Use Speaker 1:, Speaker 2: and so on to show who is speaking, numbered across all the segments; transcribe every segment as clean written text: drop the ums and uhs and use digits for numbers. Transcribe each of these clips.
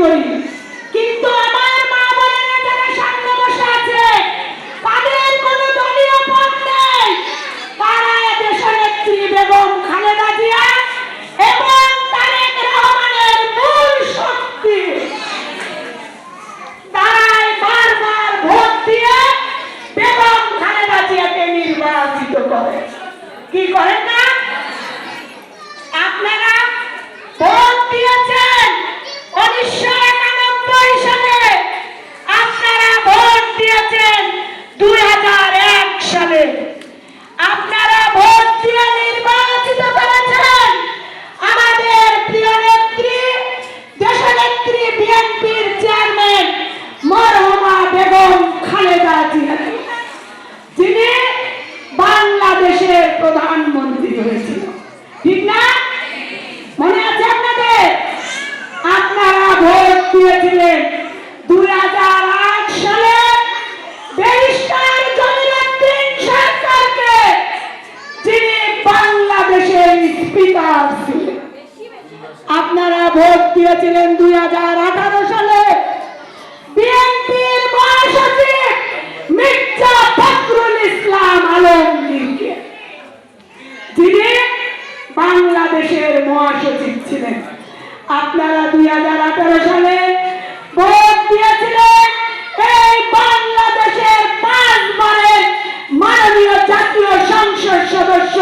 Speaker 1: করি, কিন্তু আমার মা বোনেরা যারা সামনে বসে আছে তাদের কোনো দলীয় পদ নেই। তারা দেশের নেত্রী বেগম খালেদা জিয়া এবং তারেক রহমানের মূল শক্তি। তারাই বারবার ভোট দিয়ে বেগম খালেদা জিয়াকে নির্বাচিত করে। কি করেন না? আপনারা ভোট দিয়েছেন 1991 সালে, আপনারা ভোট দিয়েছেন 2001 সালে, আপনারা ভোট দিয়ে নির্বাচিত করেছেন আমাদের প্রিয় নেত্রী, দেশনেত্রী বিএনপির চেয়ারম্যান মরহুমা বেগম খালেদা জিয়া, যিনি বাংলাদেশের প্রধানমন্ত্রী হয়েছিল। ঠিক না? মনে আছে আপনাদের? আপনারা ভোট দিয়েছিলেন 2008 সালে ব্যারিস্টার জমিরুদ্দিন সরকারকে, যিনি বাংলাদেশের স্পিকার ছিলেন। আপনারা ভোট দিয়েছিলেন 2018 সালে বিএনপির মহাসচিব মির্জা ফখরুল ইসলাম আলমগীরকে, যিনি বাংলাদেশের মহাসচিব ছিলেন। আপনারা 2018 সালে ভোট দিয়েছিলেন এই বাংলাদেশের 5 বারের মাননীয় জাতীয় সংসদ সদস্য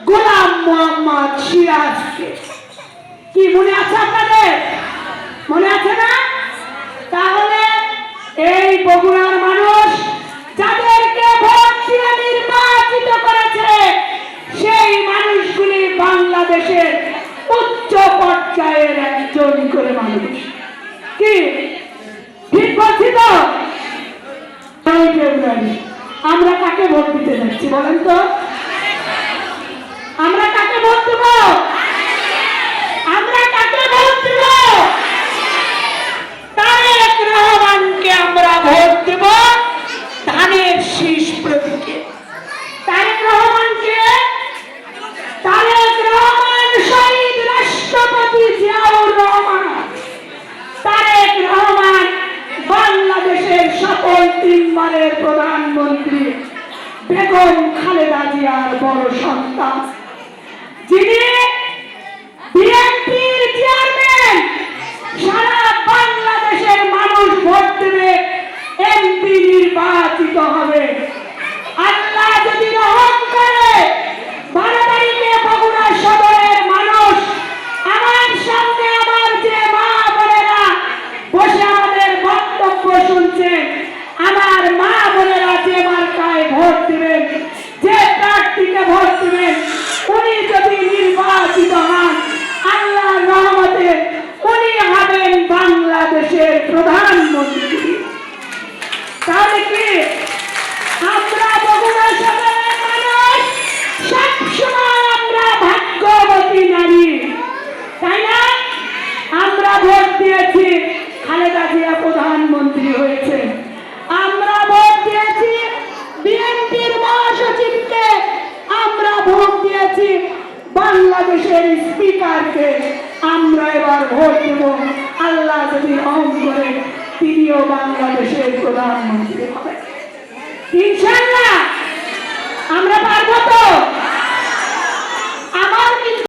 Speaker 1: গোলাম মোহাম্মদ সিরাজকে। কি মনে আছে আপনাদের? মনে আছে না? তাহলে এই বগুড়ার মানুষ যাদেরকে ভোট দিয়ে নির্বাচিত করেছে, সেই মানুষগুলি বাংলাদেশের উচ্চ পর্যায়ের একজন করে মানুষ। কি ঠিক বলছি তো? ফেব্রুয়ারি আমরা কাকে ভোট দিতে যাচ্ছি বলেন তো? আমরা কাকে ভোট দেব? আমরা কাকে ভোট দেব? তারেক রহমানকে আমরা ভোট দেব ধানের শীষ প্রতীকে। তারেক রহমানকে, তারেক রহমান শহীদ রাষ্ট্রপতি জিয়াউর রহমান, তারেক রহমান বাংলাদেশের সকল 3 বারের প্রধানমন্ত্রী বেগম খালেদা জিয়ার বড় সন্তান, যিনি বিএনপির চেয়ারম্যান। সারা বাংলাদেশের মানুষ ভোট দেবে, এমপি নির্বাচিত হবে। আল্লাহ যদি রহম করে 12 তারিখে বগুড়া সদরের মানুষ আমার সামনে, আমার যে মা বোনেরা বসে আমাদের বক্তব্য শুনছেন, আমার মা বোনেরা যে মার্কায় ভোট দিবেন, যে প্রার্থীকে ভোট দিবেন, উনি যদি নির্বাচিত হন, আল্লাহর রহমতে উনি হবেন বাংলাদেশের প্রধানমন্ত্রী। তাহলে কি আমরা বগুড়া সদরের মানুষ সবসময় আমরা ভাগ্যবতী নারী, তাই না? আমরা ভোট দিয়েছি, খালেদা জিয়া প্রধানমন্ত্রী হয়েছে। আমরা ভোট দিয়েছি বিএনপির মহাসচিবকে, আমরা ভোট দিয়েছি বাংলাদেশের স্পিকারকে। আমরা এবার ভোট দেব, আল্লাহ যদি রহম করে তিনিও বাংলাদেশের প্রধানমন্ত্রী হবে। ইনশাআল্লাহ আমরা পারবো তো?